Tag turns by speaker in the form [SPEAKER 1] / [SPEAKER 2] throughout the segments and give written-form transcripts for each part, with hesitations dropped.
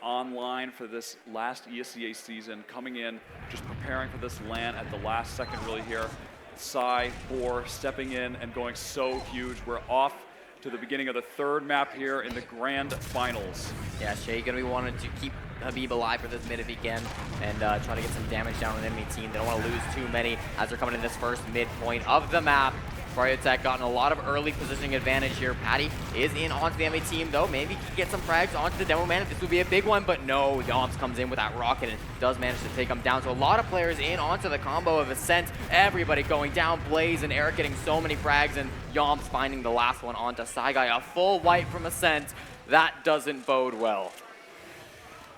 [SPEAKER 1] online for this last ESCA season, coming in, just preparing for this LAN at the last second really here. Sai, Boar stepping in and going so huge. We're off to the beginning of the third map here in the grand finals.
[SPEAKER 2] Yeah, Shay gonna be wanting to keep Habib alive for this mid if he can, and try to get some damage down on the enemy team. They don't want to lose too many as they're coming in this first midpoint of the map. Froyotech gotten a lot of early positioning advantage here. Patty is in onto the enemy team though. Maybe he can get some frags onto the demo man. This would be a big one, but no, Yomps comes in with that rocket and does manage to take him down. So a lot of players in onto the combo of Ascent. Everybody going down. Blaze and Eric getting so many frags, and Yomps finding the last one onto Saigai. A full wipe from Ascent. That doesn't bode well.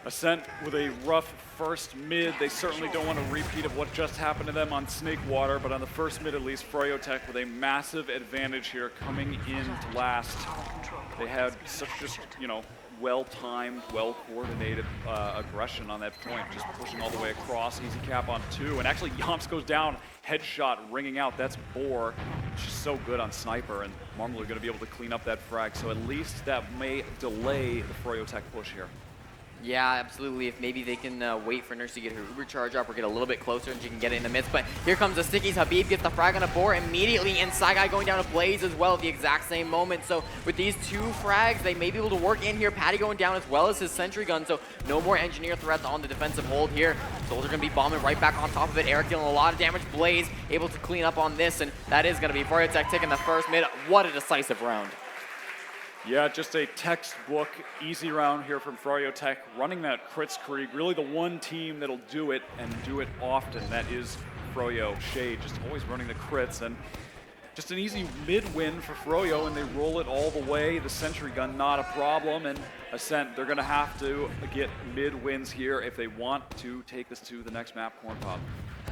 [SPEAKER 1] Ascent with a rough first mid. They certainly don't want a repeat of what just happened to them on Snakewater, but on the first mid at least, Froyotech with a massive advantage here coming in last. They had such just, well-timed, well-coordinated aggression on that point, just pushing all the way across, easy cap on 2, and actually Yomps goes down, headshot ringing out. That's Boar, which is so good on Sniper, and Marmalou going to be able to clean up that frag, so at least that may delay the Froyotech push here.
[SPEAKER 2] Yeah, absolutely. If maybe they can wait for Nurse to get her Uber charge up or get a little bit closer and she can get it in the midst. But here comes the stickies. Habib gets the frag on a Boar immediately, and Saigai going down to Blaze as well at the exact same moment. So with these two frags, they may be able to work in here. Patty going down as well as his sentry gun. So no more engineer threats on the defensive hold here. Soldier going to be bombing right back on top of it. Eric dealing a lot of damage. Blaze able to clean up on this, and that is going to be Froyotech taking the first mid. What a decisive round.
[SPEAKER 1] Yeah, just a textbook easy round here from Froyotech, running that Kritzkrieg, really the one team that'll do it and do it often. That is Froyo. Shade just always running the crits, and just an easy mid-win for Froyo, and they roll it all the way. The sentry gun, not a problem, and Ascent, they're gonna have to get mid-wins here if they want to take this to the next map, Corn Pop.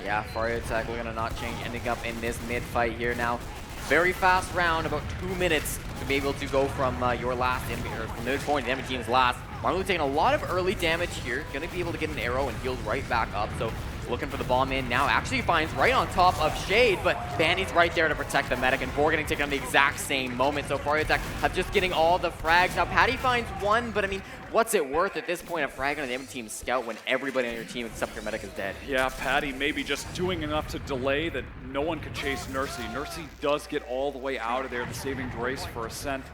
[SPEAKER 2] Yeah, Froyotech, we're gonna not change, ending up in this mid-fight here now. Very fast round, about 2 minutes to be able to go from your last enemy, or from the midpoint to the enemy team's last. Marmalou taking a lot of early damage here, gonna be able to get an arrow and healed right back up. So looking for the bomb in now, actually finds right on top of Shade, but Banny's right there to protect the medic, and Boar getting taken on the exact same moment. So Froyotech have just getting all the frags. Now Patty finds one, but I mean, what's it worth at this point, a frag on the enemy team's scout when everybody on your team except your medic is dead?
[SPEAKER 1] Yeah, Patty maybe just doing enough to delay that no one could chase Nursey. Nursey does get all the way out of there. The saving grace for Ascent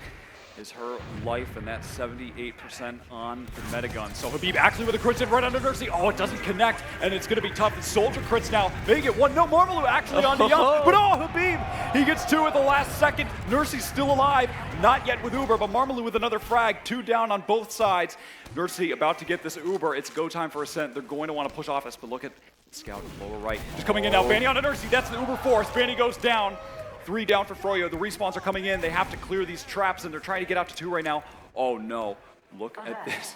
[SPEAKER 1] is her life, and that's 78% on the metagun. So Habib actually with a crits in right under Nursey. Oh, it doesn't connect, and it's gonna be tough. The Soldier crits now. They get one. No, Marmalou actually on the Yomp, but oh, Habib, he gets 2 at the last second. Nursey's still alive, not yet with Uber, but Marmalou with another frag. 2 down on both sides. Nursey about to get this Uber. It's go time for Ascent. They're going to want to push off us, but look at Scout lower right. Just coming in now, Banny on a Nursey. That's the Uber force. Banny goes down. 3 down for Froyo. The respawns are coming in. They have to clear these traps, and they're trying to get out to 2 right now. Oh no, look at this.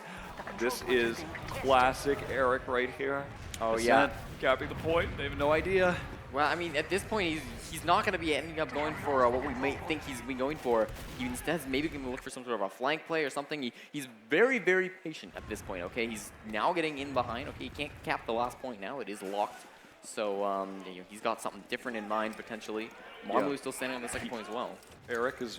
[SPEAKER 1] This is classic Eric right here.
[SPEAKER 2] Oh
[SPEAKER 1] Ascent, capping the point. They have no idea.
[SPEAKER 2] Well, I mean, at this point, he's not going to be ending up going for what we may think he's been going for. He instead maybe going to look for some sort of a flank play or something. He's very, very patient at this point, okay? He's now getting in behind. Okay, he can't cap the last point now. It is locked. So he's got something different in mind, potentially. Marmalou is still standing on the second point as well.
[SPEAKER 1] Eric is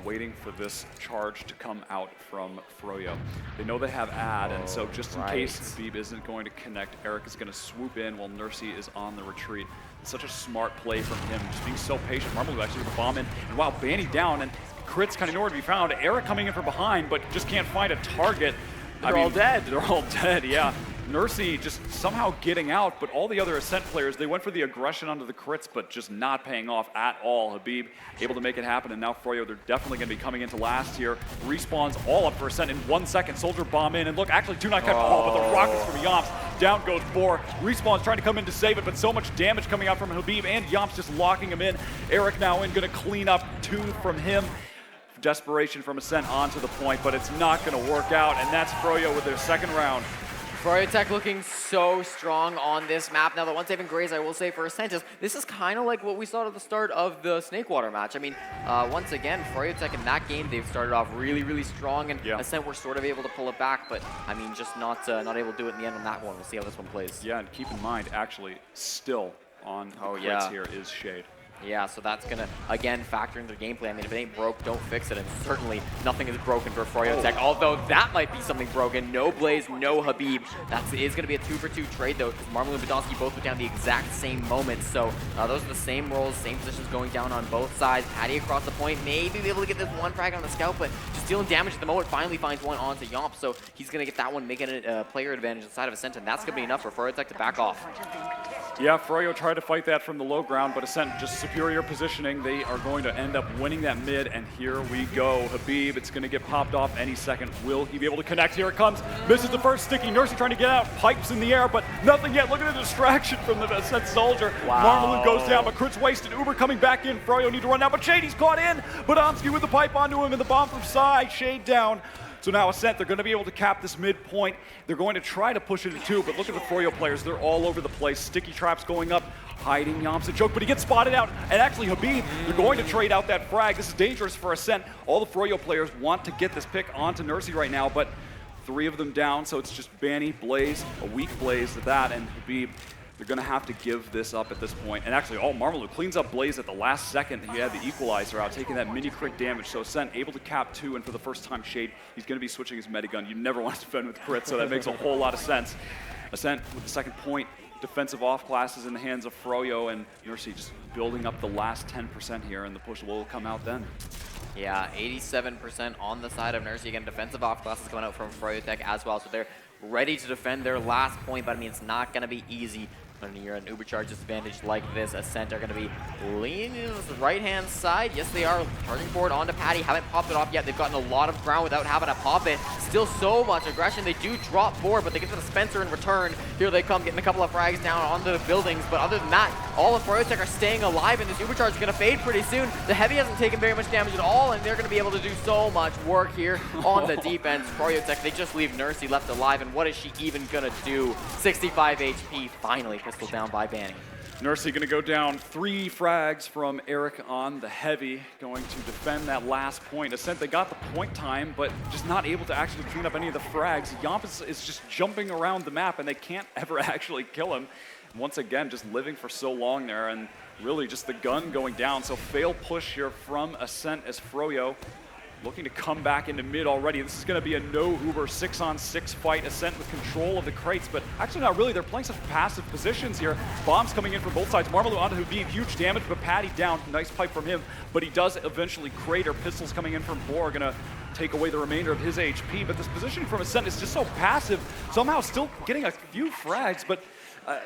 [SPEAKER 1] waiting for this charge to come out from Froyo. They know they have ad, and so just in case Habib isn't going to connect, Eric is going to swoop in while Nursey is on the retreat. It's such a smart play from him, just being so patient. Marmalou actually with the bomb in, and wow, Banny down, and crits kind of nowhere to be found. Eric coming in from behind, but just can't find a target.
[SPEAKER 2] They're all dead.
[SPEAKER 1] They're all dead, yeah. Nursey just somehow getting out, but all the other Ascent players, they went for the aggression onto the crits, but just not paying off at all. Habib able to make it happen, and now Froyo, they're definitely going to be coming into last here. Respawns all up for Ascent in 1 second. Soldier bomb in, and look, actually 2 not kept. Oh, but the rockets from Yomps. Down goes Boar. Respawn's trying to come in to save it, but so much damage coming out from Habib, and Yomps just locking him in. Eric now in, going to clean up 2 from him. Desperation from Ascent onto the point, but it's not going to work out, and that's Froyo with their second round.
[SPEAKER 2] Froyotech looking so strong on this map. Now, the one saving grace I will say for Ascent is this is kind of like what we saw at the start of the Snakewater match. I mean, once again, Froyotech in that game, they've started off really, really strong, and Ascent were sort of able to pull it back, but I mean, just not able to do it in the end on that one. We'll see how this one plays.
[SPEAKER 1] Yeah, and keep in mind, actually, still on the crits here is Shade.
[SPEAKER 2] Yeah, so that's going to, again, factor into their gameplay. I mean, if it ain't broke, don't fix it. And certainly nothing is broken for Froyotech, although that might be something broken. No Blaze, no Habib. That is going to be a 2-for-2 trade, though, because Marmalou and Badonsky both went down the exact same moment. So those are the same roles, same positions going down on both sides. Patty across the point, maybe be able to get this one frag on the scout, but just dealing damage at the moment. Finally finds one onto Yomp, so he's going to get that one, making it a player advantage inside of Ascent, and that's going to be enough for Froyotech to back off.
[SPEAKER 1] Yeah, Froyo tried to fight that from the low ground, but Ascent just superior positioning. They are going to end up winning that mid, and here we go. Habib, it's going to get popped off any second. Will he be able to connect? Here it comes. Misses the first sticky. Nursey trying to get out. Pipes in the air, but nothing yet. Look at the distraction from the Ascent soldier.
[SPEAKER 2] Wow.
[SPEAKER 1] Marmalou goes down, but Crit's wasted. Uber coming back in. Froyo need to run now, but Shady's caught in. Badonsky with the pipe onto him, and the bomb from side. Shade down. So now Ascent, they're going to be able to cap this midpoint. They're going to try to push it to 2, but look at the Froyo players. They're all over the place. Sticky traps going up, hiding Yomps a choke, but he gets spotted out. And actually Habib, they're going to trade out that frag. This is dangerous for Ascent. All the Froyo players want to get this pick onto Nursey right now, but 3 of them down, so it's just Banny, Blaze, a weak Blaze at that, and Habib. They're going to have to give this up at this point. And actually, Marmalou cleans up Blaze at the last second. He had the equalizer out, taking that mini crit damage. So Ascent able to cap 2, and for the first time, Shade, he's going to be switching his medigun. You never want to defend with crit, so that makes a whole lot of sense. Ascent with the second point, defensive off classes in the hands of Froyo, and Nursey just building up the last 10% here, and the push will come out then.
[SPEAKER 2] Yeah, 87% on the side of Nursey. Again, defensive off classes coming out from Froyotech as well, so they're ready to defend their last point, but I mean, it's not going to be easy. When you're an Ubercharge disadvantage like this, Ascent are going to be leaning to the right-hand side. Yes, they are charging forward onto Patty. Haven't popped it off yet. They've gotten a lot of ground without having to pop it. Still so much aggression. They do drop forward, but they get to the Spencer in return. Here they come, getting a couple of frags down onto the buildings. But other than that, all of Froyotech are staying alive, and this Ubercharge is going to fade pretty soon. The Heavy hasn't taken very much damage at all, and they're going to be able to do so much work here on the defense. Froyotech, they just leave Nursey left alive, and what is she even going to do? 65 HP, finally. Pistol down by Banny.
[SPEAKER 1] Nursey going to go down 3 frags from Eric on the Heavy, going to defend that last point. Ascent, they got the point time, but just not able to actually clean up any of the frags. Yomp is just jumping around the map, and they can't ever actually kill him. Once again, just living for so long there, and really just the gun going down. So fail push here from Ascent as Froyo looking to come back into mid already. This is going to be a no-Uber 6-on-6 fight. Ascent with control of the crates, but actually not really. They're playing such passive positions here. Bombs coming in from both sides. Marmalou onto Habib, huge damage, but Patty down. Nice pipe from him, but he does eventually crater. Pistols coming in from Boar, going to take away the remainder of his HP, but this positioning from Ascent is just so passive. Somehow still getting a few frags, but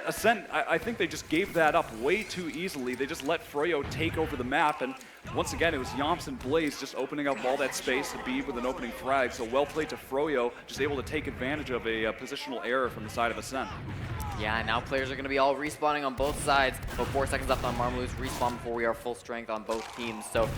[SPEAKER 1] Ascent, I think they just gave that up way too easily. They just let Froyo take over the map, and once again, it was Yomps and Blaze just opening up all that space. Habib with an opening frag, so well played to Froyo, just able to take advantage of a positional error from the side of Ascent.
[SPEAKER 2] Yeah, and now players are going to be all respawning on both sides. But 4 seconds left on Marmalou's respawn before we are full strength on both teams. So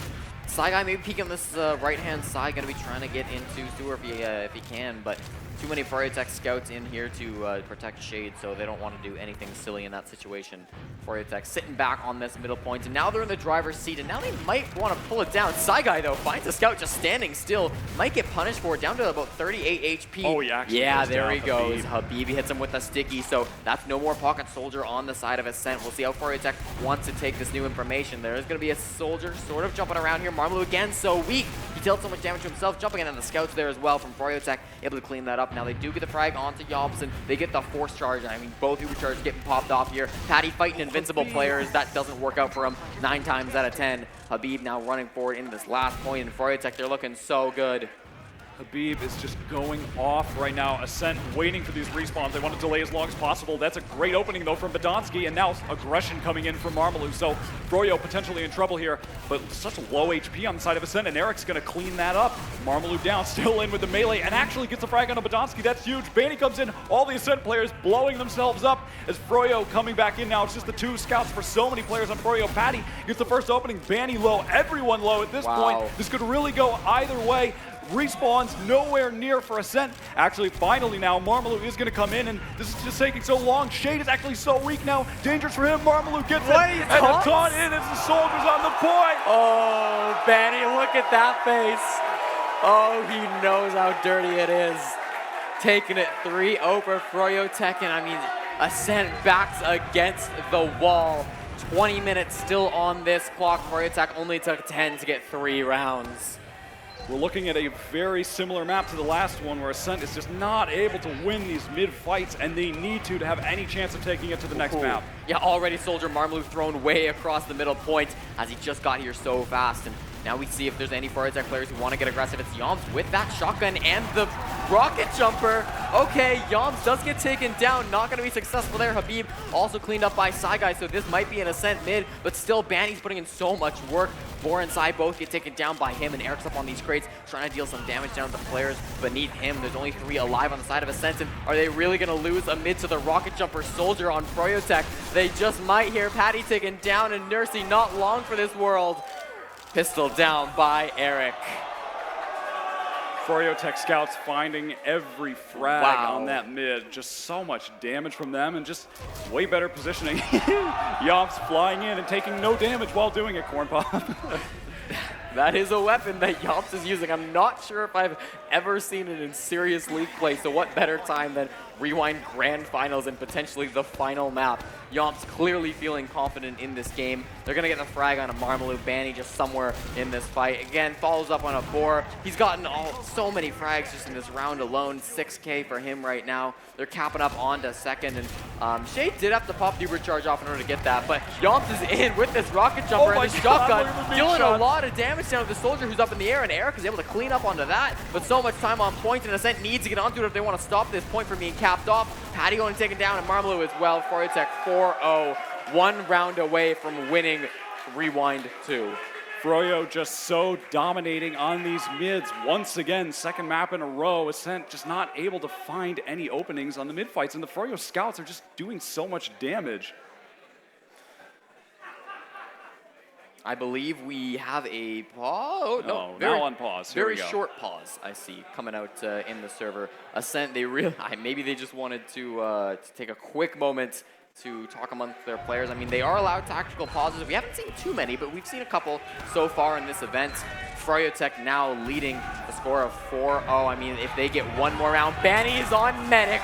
[SPEAKER 2] Saigai maybe peeking on this right-hand side, going to be trying to get into Sewer if he can, but too many Froyotech scouts in here to protect Shade, so they don't want to do anything silly in that situation. Froyotech sitting back on this middle point, and now they're in the driver's seat, and now they might want to pull it down. Saigai, though, finds a scout just standing still, might get punished for it, down to about 38 HP.
[SPEAKER 1] Oh, yeah,
[SPEAKER 2] yeah, there he goes. Habib hits him with a sticky, so that's no more Pocket Soldier on the side of Ascent. We'll see how Froyotech wants to take this new information. There is going to be a soldier sort of jumping around here. Marmalou again, so weak. He dealt so much damage to himself, jumping in on the scouts there as well from Froyotech, able to clean that up. Now they do get the frag onto Yomps, and they get the force charge. I mean, both Uber charges getting popped off here. Patty fighting invincible players. That doesn't work out for him 9 times out of 10. Habib now running forward into this last point, and Froyotech, they're looking so good.
[SPEAKER 1] Habib is just going off right now. Ascent waiting for these respawns. They want to delay as long as possible. That's a great opening, though, from Badonsky, and now aggression coming in from Marmalou. So Froyo potentially in trouble here, but such low HP on the side of Ascent, and Eric's going to clean that up. Marmalou down, still in with the melee, and actually gets a frag on Badonsky. That's huge. Banny comes in. All the Ascent players blowing themselves up as Froyo coming back in now. It's just the 2 scouts for so many players on Froyo. Patty gets the first opening. Banny low. Everyone low at this point. This could really go either way. Respawns nowhere near for Ascent. Actually, finally now, Marmalou is going to come in, and this is just taking so long. Shade is actually so weak now. Dangerous for him. Marmalou gets it, and the taunt in as the soldiers on the point.
[SPEAKER 2] Oh, Banny, look at that face. Oh, he knows how dirty it is. Taking it 3-0 for Froyotech, and I mean, Ascent backs against the wall. 20 minutes still on this clock. Froyotech only took 10 to get 3 rounds.
[SPEAKER 1] We're looking at a very similar map to the last one where Ascent is just not able to win these mid-fights, and they need to have any chance of taking it to the next map.
[SPEAKER 2] Yeah, already Soldier Marmalou thrown way across the middle point as he just got here so fast. And now we see if there's any Froyotech players who want to get aggressive. It's Yomps with that shotgun and the rocket jumper. Okay, Yomps does get taken down. Not going to be successful there. Habib also cleaned up by Saigai, so this might be an Ascent mid, but still Banny's putting in so much work. Bor and Sai both get taken down by him, and Eric's up on these crates trying to deal some damage down to the players beneath him. There's only 3 alive on the side of Ascent, and are they really going to lose amid to the rocket jumper Soldier on Froyotech? They just might hear Patty taken down, and Nursey not long for this world. Pistol down by Eric.
[SPEAKER 1] Froyotech scouts finding every frag on that mid. Just so much damage from them and just way better positioning. Yomps flying in and taking no damage while doing it, Corn Pop.
[SPEAKER 2] That is a weapon that Yomps is using. I'm not sure if I've ever seen it in serious league play, so what better time than Rewind Grand Finals and potentially the final map. Yomps clearly feeling confident in this game. They're going to get the frag on a Marmalou. Banny just somewhere in this fight. Again, follows up on a Bor. He's gotten so many frags just in this round alone. 6K for him right now. They're capping up onto second, and Shade did have to pop the charge off in order to get that, but Yomps is in with this rocket jumper and this shotgun, dealing a lot of damage down to the Soldier who's up in the air, and Eric is able to clean up onto that, but so much time on point, and Ascent needs to get onto it if they want to stop this point from being capped off. Patty going taken down, and Marmalou as well. Froyotech 4-0, 1 round away from winning Rewind 2.
[SPEAKER 1] Froyo just so dominating on these mids. Once again, second map in a row. Ascent just not able to find any openings on the mid fights, and the Froyo scouts are just doing so much damage.
[SPEAKER 2] I believe we have a pause. Oh, no,
[SPEAKER 1] now on pause. Here
[SPEAKER 2] very
[SPEAKER 1] we go.
[SPEAKER 2] short pause, I see, coming out in the server. Ascent, they really, maybe they just wanted to take a quick moment to talk amongst their players. I mean, they are allowed tactical pauses. We haven't seen too many, but we've seen a couple so far in this event. Froyotech now leading the score of 4-0. I mean, if they get one more round, Banny is on Medic,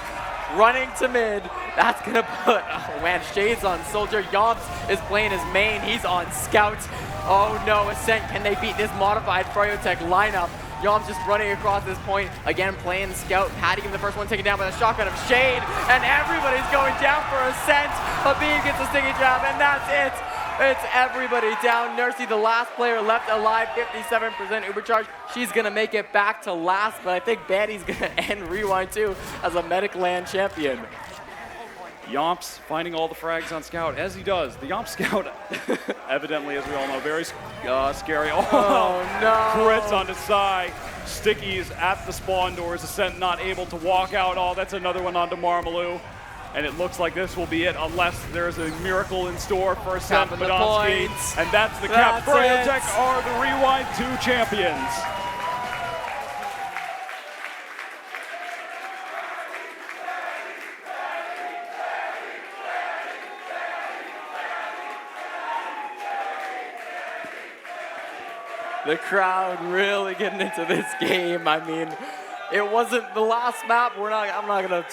[SPEAKER 2] running to mid. That's gonna put, oh man, Shades on Soldier. Yomps is playing his main. He's on Scout. Oh no, Ascent, can they beat this modified Froyotech lineup? Yomps just running across this point, again playing Scout. Patty the first one taken down by the shotgun of Shade, and everybody's going down for Ascent. Habib gets a sticky jab, and that's it. It's everybody down. Nursey, the last player left alive, 57% Ubercharge. She's gonna make it back to last, but I think Banny's gonna end Rewind 2 as a Medic Land champion.
[SPEAKER 1] Yomps finding all the frags on Scout, as he does. The Yomp Scout, evidently, as we all know, very scary.
[SPEAKER 2] Oh no!
[SPEAKER 1] Crits onto Sai. Stickies at the spawn doors. Ascent not able to walk out. Oh, that's another one onto Marmalou. And it looks like this will be it, unless there's a miracle in store for Ascent Podolsky. And that's the cap. Froyotech are the Rewind 2 champions.
[SPEAKER 2] The crowd really getting into this game. I mean, it wasn't the last map. I'm not gonna